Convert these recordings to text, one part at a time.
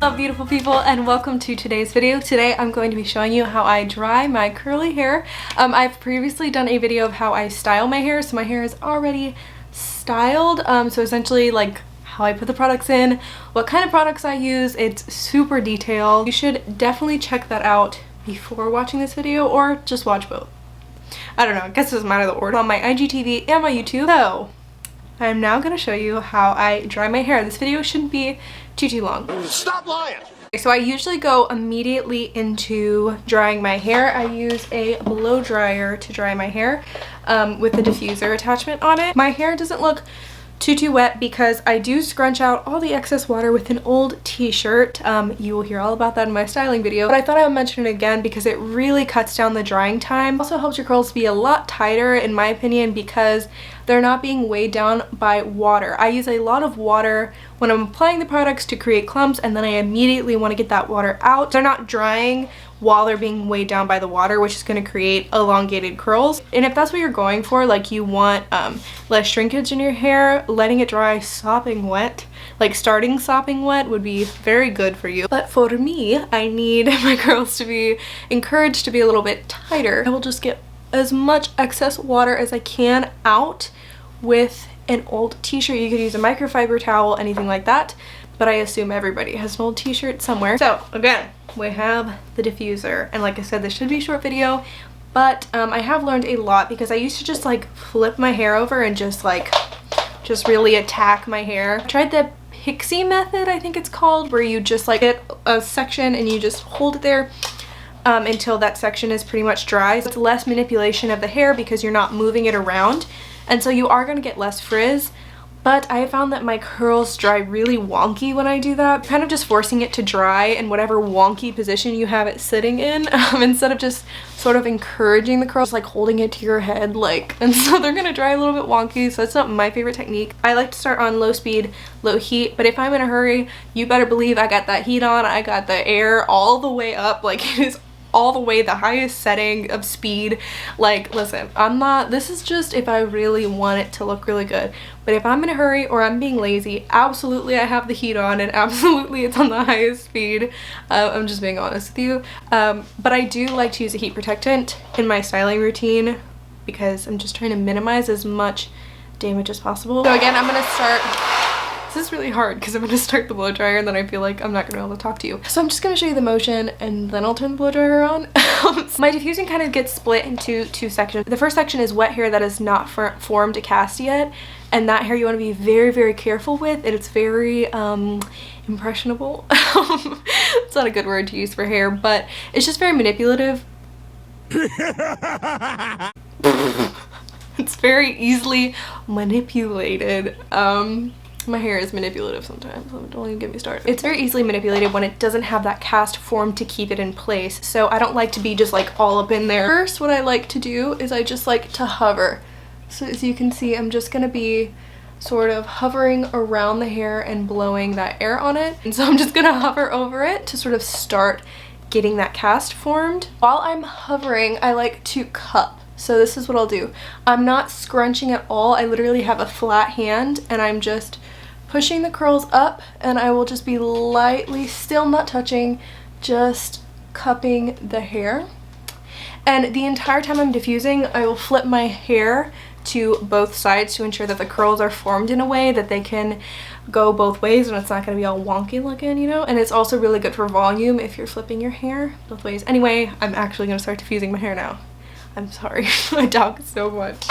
Hello beautiful people, and welcome to today's video. Today I'm going to be showing you how I dry my curly hair. I've previously done a video of how I style my hair, so my hair is already styled. So essentially like how I put the products in, what kind of products I use. It's super detailed. You should definitely check that out before watching this video, or just watch both. I don't know, I guess it doesn't matter the order. On my IGTV and my YouTube. So I'm now going to show you how I dry my hair. This video shouldn't be too long. Stop lying! So I usually go immediately into drying my hair. I use a blow dryer to dry my hair with the diffuser attachment on it. My hair doesn't look too wet because I do scrunch out all the excess water with an old t-shirt. You will hear all about that in my styling video, but I thought I would mention it again because it really cuts down the drying time. It also helps your curls be a lot tighter in my opinion because they're not being weighed down by water. I use a lot of water when I'm applying the products to create clumps, and then I immediately want to get that water out. They're not drying while they're being weighed down by the water, which is going to create elongated curls. And if that's what you're going for, like you want less shrinkage in your hair, letting it dry sopping wet, like starting sopping wet, would be very good for you. But for me, I need my curls to be encouraged to be a little bit tighter. I will just get as much excess water as I can out with an old t-shirt. You could use a microfiber towel, anything like that, but I assume everybody has an old t-shirt somewhere. So again, we have the diffuser, and like I said, this should be a short video, but I have learned a lot because I used to just like flip my hair over and just really attack my hair. I tried the pixie method, I think it's called, where you just like get a section and you just hold it there until that section is pretty much dry. So it's less manipulation of the hair because you're not moving it around, and so you are going to get less frizz. But I found that my curls dry really wonky when I do that. Kind of just forcing it to dry in whatever wonky position you have it sitting in, instead of just sort of encouraging the curls, like holding it to your head, like, and so they're gonna dry a little bit wonky. So that's not my favorite technique. I like to start on low speed, low heat, but if I'm in a hurry, you better believe I got that heat on. I got the air all the way up, like it is all the way the highest setting of speed. Like, listen, this is just if I really want it to look really good. But if I'm in a hurry or I'm being lazy, absolutely I have the heat on and absolutely it's on the highest speed. I'm just being honest with you. But I do like to use a heat protectant in my styling routine because I'm just trying to minimize as much damage as possible. So again, I'm gonna start. This is really hard because I'm going to start the blow dryer and then I feel like I'm not going to be able to talk to you. So I'm just going to show you the motion and then I'll turn the blow dryer on. My diffusing kind of gets split into two sections. The first section is wet hair that is not formed a cast yet, and that hair you want to be very careful with. It's very impressionable. It's not a good word to use for hair, but it's just very manipulative. It's very easily manipulated. My hair is manipulative sometimes, so don't even get me started. It's very easily manipulated when it doesn't have that cast form to keep it in place, so I don't like to be just like all up in there. First, what I like to do is I just like to hover. So as you can see, I'm just gonna be sort of hovering around the hair and blowing that air on it. And so I'm just gonna hover over it to sort of start getting that cast formed. While I'm hovering, I like to cup. So this is what I'll do. I'm not scrunching at all. I literally have a flat hand and I'm just pushing the curls up, and I will just be lightly, still not touching, just cupping the hair. And the entire time I'm diffusing, I will flip my hair to both sides to ensure that the curls are formed in a way that they can go both ways and it's not going to be all wonky looking, you know? And it's also really good for volume if you're flipping your hair both ways. Anyway, I'm actually going to start diffusing my hair now. I'm sorry, I talk so much.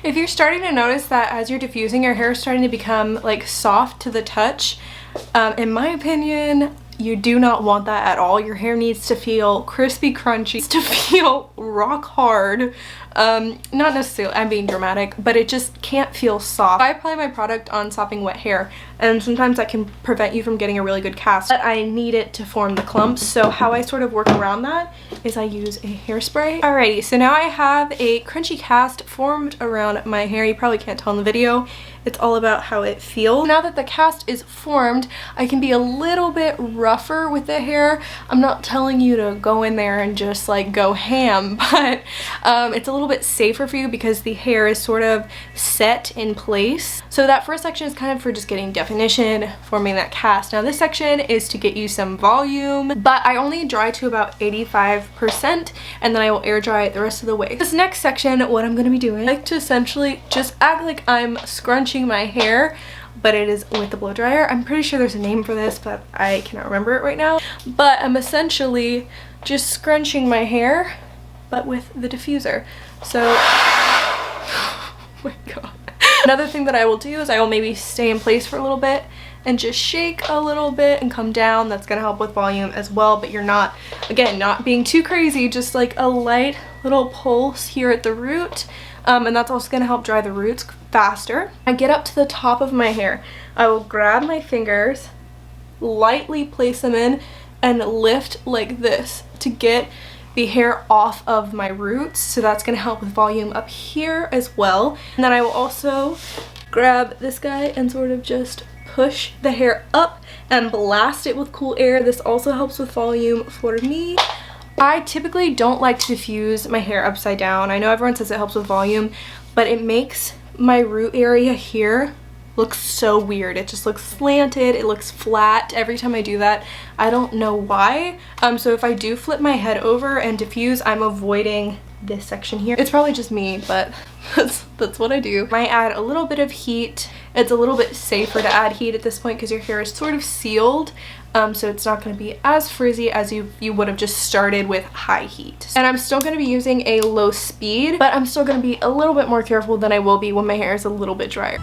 If you're starting to notice that as you're diffusing, your hair is starting to become like soft to the touch, in my opinion, You do not want that at all. Your hair needs to feel crispy, crunchy, needs to feel rock hard. Not necessarily, I'm being dramatic, but it just can't feel soft. I apply my product on sopping wet hair, and sometimes that can prevent you from getting a really good cast, but I need it to form the clumps. So how I sort of work around that is I use a hairspray. Alrighty, so now I have a crunchy cast formed around my hair. You probably can't tell in the video. It's all about how it feels. Now that the cast is formed, I can be a little bit rougher with the hair. I'm not telling you to go in there and just like go ham, but it's a little bit safer for you because the hair is sort of set in place. So that first section is kind of for just getting definition, forming that cast. Now this section is to get you some volume, but I only dry to about 85%, and then I will air dry it the rest of the way. This next section, what I'm going to be doing, I like to essentially just act like I'm scrunching my hair, but it is with the blow dryer. I'm pretty sure there's a name for this, but I cannot remember it right now. But I'm essentially just scrunching my hair, but with the diffuser. So, oh my god. Another thing that I will do is I will maybe stay in place for a little bit and just shake a little bit and come down. That's gonna help with volume as well, but you're not, again, not being too crazy, just like a light little pulse here at the root. And that's also gonna help dry the roots faster. I get up to the top of my hair. I will grab my fingers, lightly place them in, and lift like this to get the hair off of my roots. So that's gonna help with volume up here as well. And then I will also grab this guy and sort of just push the hair up and blast it with cool air. This also helps with volume for me. I typically don't like to diffuse my hair upside down. I know everyone says it helps with volume, but it makes my root area here look so weird. It just looks slanted, it looks flat every time I do that. I don't know why. So if I do flip my head over and diffuse, I'm avoiding this section here. It's probably just me, but that's what I do. I add a little bit of heat. It's a little bit safer to add heat at this point because your hair is sort of sealed. So it's not going to be as frizzy as you would have just started with high heat. And I'm still going to be using a low speed, but I'm still going to be a little bit more careful than I will be when my hair is a little bit drier.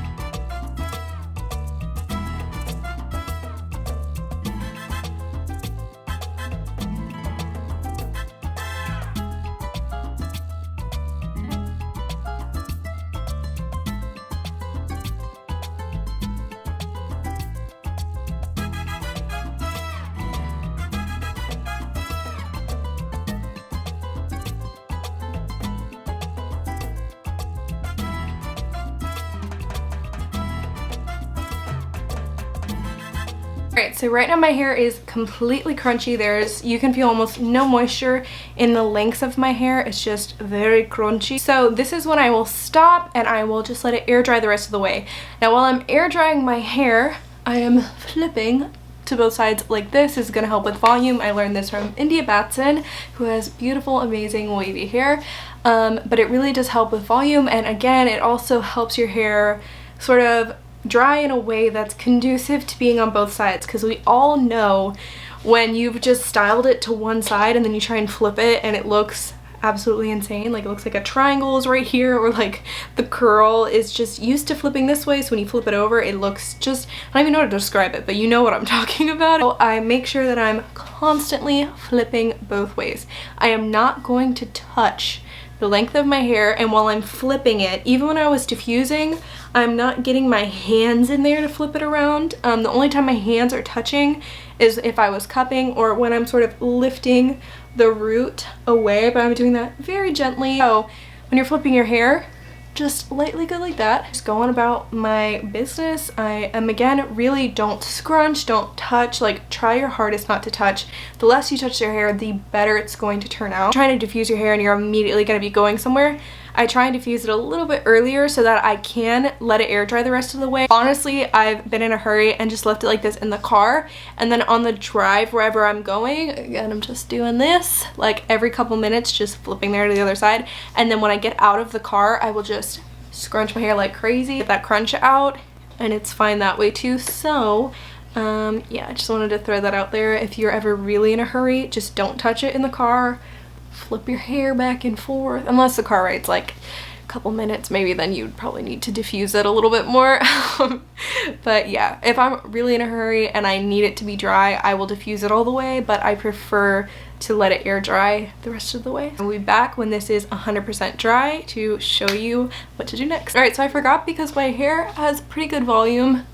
Alright, so right now my hair is completely crunchy. You can feel almost no moisture in the lengths of my hair. It's just very crunchy. So this is when I will stop and I will just let it air dry the rest of the way. Now while I'm air drying my hair, I am flipping to both sides like this. This is going to help with volume. I learned this from India Batson, who has beautiful, amazing wavy hair. But it really does help with volume, and again, it also helps your hair sort of dry in a way that's conducive to being on both sides, because we all know when you've just styled it to one side and then you try and flip it and it looks absolutely insane. Like it looks like a triangle is right here, or like the curl is just used to flipping this way, so when you flip it over it looks just, I don't even know how to describe it, but you know what I'm talking about. So I make sure that I'm constantly flipping both ways. I am not going to touch the length of my hair, and while I'm flipping it, even when I was diffusing, I'm not getting my hands in there to flip it around. The only time my hands are touching is if I was cupping or when I'm sort of lifting the root away, but I'm doing that very gently. So when you're flipping your hair, just lightly go like that. Just going about my business. I am, again, really don't scrunch, don't touch, like try your hardest not to touch. The less you touch your hair, the better it's going to turn out. Trying to diffuse your hair and you're immediately going to be going somewhere, I try and diffuse it a little bit earlier so that I can let it air dry the rest of the way. Honestly, I've been in a hurry and just left it like this in the car, and then on the drive wherever I'm going, again, I'm just doing this like every couple minutes, just flipping there to the other side, and then when I get out of the car I will just scrunch my hair like crazy, get that crunch out, and it's fine that way too. So yeah, I just wanted to throw that out there. If you're ever really in a hurry, just don't touch it in the car. Flip your hair back and forth, unless the car ride's like couple minutes, maybe then you'd probably need to diffuse it a little bit more. But yeah, if I'm really in a hurry and I need it to be dry, I will diffuse it all the way, but I prefer to let it air dry the rest of the way. I'll be back when this is 100% dry to show you what to do next. All right, so I forgot because my hair has pretty good volume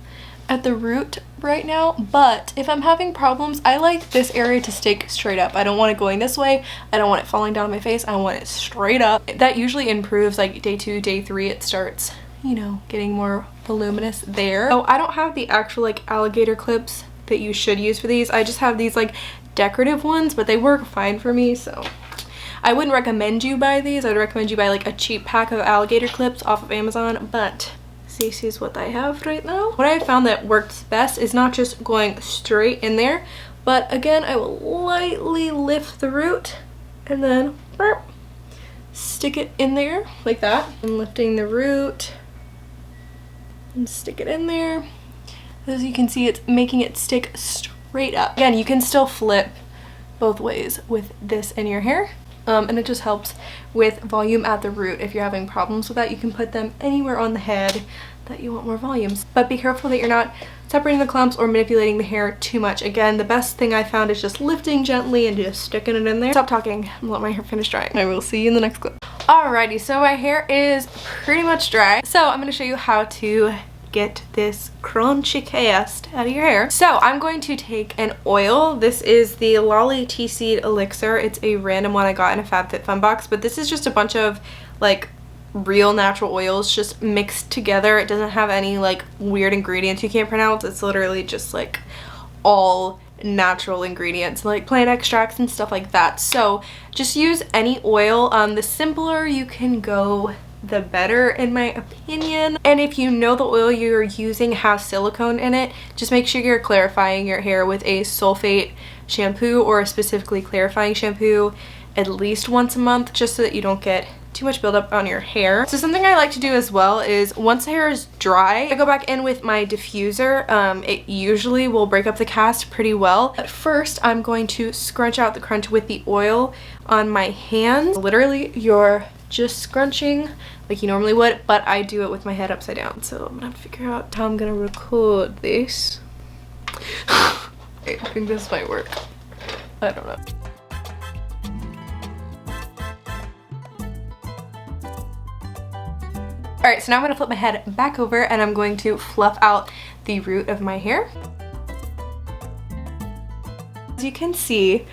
at the root right now, but if I'm having problems, I like this area to stick straight up. I don't want it going this way. I don't want it falling down my face. I want it straight up. That usually improves like day 2, day 3. It starts, you know, getting more voluminous there. So I don't have the actual like alligator clips that you should use for these. I just have these like decorative ones, but they work fine for me, so I wouldn't recommend you buy these. I'd recommend you buy like a cheap pack of alligator clips off of Amazon, but this is what I have right now. What I found that works best is not just going straight in there, but again, I will lightly lift the root and then burp, stick it in there like that. I'm lifting the root and stick it in there. As you can see, it's making it stick straight up. Again, you can still flip both ways with this in your hair. And it just helps with volume at the root. If you're having problems with that, you can put them anywhere on the head that you want more volumes. But be careful that you're not separating the clumps or manipulating the hair too much. Again, the best thing I found is just lifting gently and just sticking it in there. Stop talking and let my hair finish drying. I will see you in the next clip. Alrighty, so my hair is pretty much dry. So I'm going to show you how to get this crunchy cast out of your hair. So I'm going to take an oil. This is the Lolly Tea Seed Elixir. It's a random one I got in a FabFitFun box, but this is just a bunch of like real natural oils just mixed together. It doesn't have any like weird ingredients you can't pronounce. It's literally just like all natural ingredients like plant extracts and stuff like that. So just use any oil. The simpler you can go, the better in my opinion. And if you know the oil you're using has silicone in it, just make sure you're clarifying your hair with a sulfate shampoo or a specifically clarifying shampoo at least once a month, just so that you don't get too much buildup on your hair. So something I like to do as well is once hair is dry, I go back in with my diffuser. It usually will break up the cast pretty well. But first I'm going to scrunch out the crunch with the oil on my hands. Literally you're just scrunching like you normally would, but I do it with my head upside down. So I'm gonna have to figure out how I'm gonna record this. I think this might work. I don't know. Alright, so now I'm going to flip my head back over and I'm going to fluff out the root of my hair. As you can see,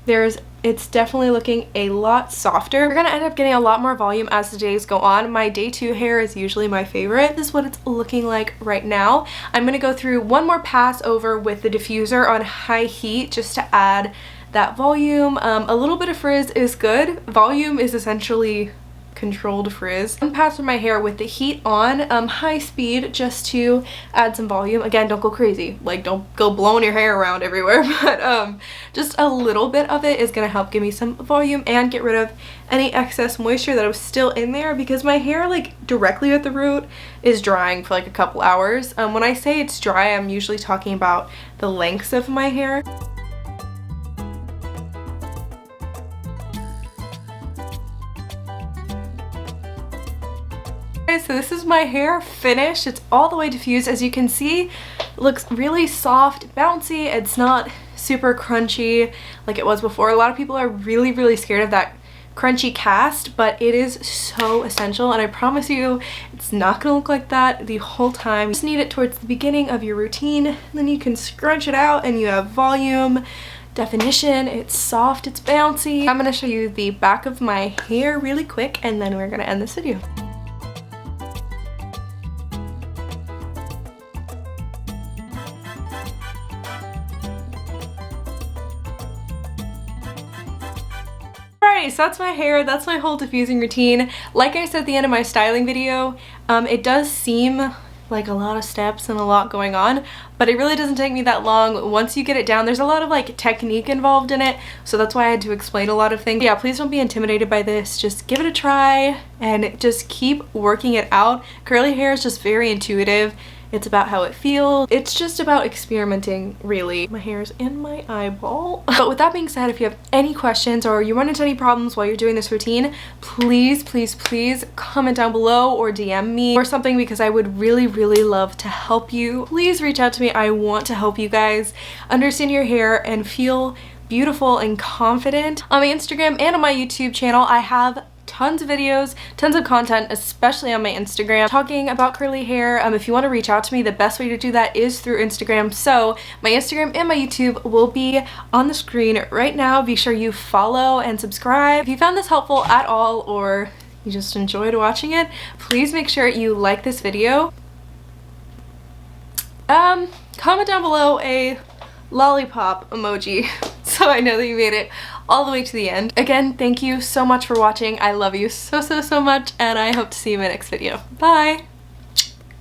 it's definitely looking a lot softer. You're going to end up getting a lot more volume as the days go on. My day 2 hair is usually my favorite. This is what it's looking like right now. I'm going to go through one more pass over with the diffuser on high heat just to add that volume. A little bit of frizz is good. Volume is essentially controlled frizz. One pass with my hair with the heat on high speed just to add some volume. Again, don't go crazy, like don't go blowing your hair around everywhere, but just a little bit of it is going to help give me some volume and get rid of any excess moisture that was still in there, because my hair like directly at the root is drying for like a couple hours. When I say it's dry, I'm usually talking about the lengths of my hair. So this is my hair finished. It's all the way diffused. As you can see, it looks really soft, bouncy. It's not super crunchy like it was before. A lot of people are really scared of that crunchy cast, but it is so essential, and I promise you it's not gonna look like that the whole time. You just need it towards the beginning of your routine, and then you can scrunch it out and you have volume, definition, it's soft, it's bouncy. I'm gonna show you the back of my hair really quick, and then we're gonna end this video. Alright, so that's my hair, that's my whole diffusing routine. Like I said at the end of my styling video, it does seem like a lot of steps and a lot going on, but it really doesn't take me that long. Once you get it down, there's a lot of like technique involved in it, so that's why I had to explain a lot of things. Yeah, please don't be intimidated by this. Just give it a try and just keep working it out. Curly hair is just very intuitive. It's about how it feels. It's just about experimenting, really. My hair's in my eyeball. But with that being said, if you have any questions or you run into any problems while you're doing this routine, please, please, please comment down below or DM me or something, because I would really, really love to help you. Please reach out to me. I want to help you guys understand your hair and feel beautiful and confident. On my Instagram and on my YouTube channel, I have tons of videos, tons of content, especially on my Instagram, talking about curly hair. If you want to reach out to me, the best way to do that is through Instagram. So my Instagram and my YouTube will be on the screen right now. Be sure you follow and subscribe. If you found this helpful at all, or you just enjoyed watching it, please make sure you like this video. Comment down below a lollipop emoji so I know that you made it all the way to the end. Again, thank you so much for watching. I love you so, so, so much, and I hope to see you in my next video. Bye!